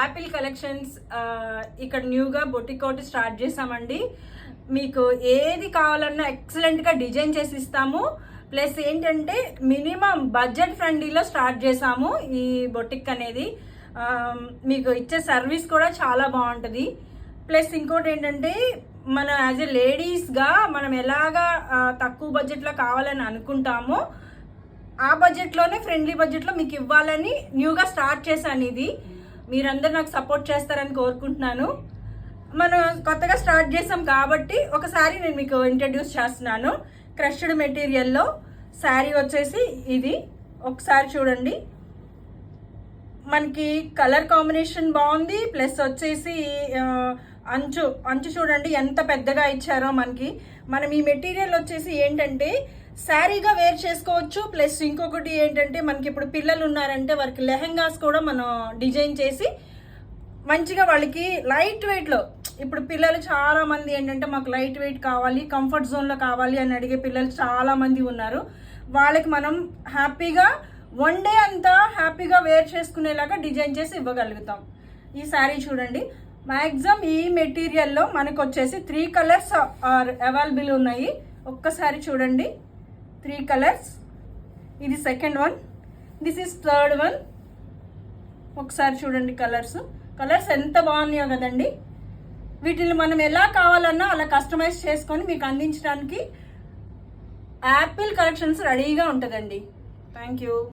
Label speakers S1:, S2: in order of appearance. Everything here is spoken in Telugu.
S1: యాపిల్ కలెక్షన్స్ ఇక్కడ న్యూగా బొటిక్ ఒకటి స్టార్ట్ చేసామండి. మీకు ఏది కావాలన్నా ఎక్సలెంట్గా డిజైన్ చేసి ఇస్తాము. ప్లస్ ఏంటంటే మినిమం బడ్జెట్ ఫ్రెండ్లీలో స్టార్ట్ చేసాము ఈ బొటిక్ అనేది. మీకు ఇచ్చే సర్వీస్ కూడా చాలా బాగుంటుంది. ప్లస్ ఇంకోటి ఏంటంటే మనం యాజ్ ఎ లేడీస్గా మనం ఎలాగా తక్కువ బడ్జెట్లో కావాలని అనుకుంటామో ఆ బడ్జెట్లోనే ఫ్రెండ్లీ బడ్జెట్లో మీకు ఇవ్వాలని న్యూగా స్టార్ట్ చేశాను. ఇది మీరందరూ నాకు సపోర్ట్ చేస్తారని కోరుకుంటున్నాను. మనం కొత్తగా స్టార్ట్ చేసాం కాబట్టి ఒకసారి నేను మీకు ఇంట్రడ్యూస్ చేస్తున్నాను. క్రష్డ్ మెటీరియల్లో శారీ వచ్చేసి ఇది ఒకసారి చూడండి. మనకి కలర్ కాంబినేషన్ బాగుంది. ప్లస్ వచ్చేసి అంచు చూడండి ఎంత పెద్దగా ఇచ్చారో మనకి. మనం ఈ మెటీరియల్ వచ్చేసి ఏంటంటే శారీగా వేర్ చేసుకోవచ్చు. ప్లస్ ఇంకొకటి ఏంటంటే మనకి ఇప్పుడు పిల్లలు ఉన్నారంటే వారికి లెహెంగాస్ కూడా మనం డిజైన్ చేసి మంచిగా వాళ్ళకి లైట్ వెయిట్లో, ఇప్పుడు పిల్లలు చాలా మంది ఏంటంటే మాకు లైట్ వెయిట్ కావాలి, కంఫర్ట్ జోన్లో కావాలి అని అడిగే పిల్లలు చాలా మంది ఉన్నారు. వాళ్ళకి మనం హ్యాపీగా వన్ డే అంతా హ్యాపీగా వేర్ చేసుకునేలాగా డిజైన్ చేసి ఇవ్వగలుగుతాం. ఈ శారీ చూడండి. మ్యాక్సిమం ఈ మెటీరియల్లో మనకు వచ్చేసి 3 కలర్స్ అవైలబుల్ ఉన్నాయి. ఒక్కసారి చూడండి, 3 కలర్స్. ఇది second one, this is third one. ఒకసారి చూడండి కలర్స్ ఎంత బాగున్నాయో కదండి. వీటిని మనం ఎలా కావాలన్నా అలా కస్టమైజ్ చేసుకొని మీకు అందించడానికి యాపిల్ కలెక్షన్స్ రెడీగా ఉంటుందండి. Thank you.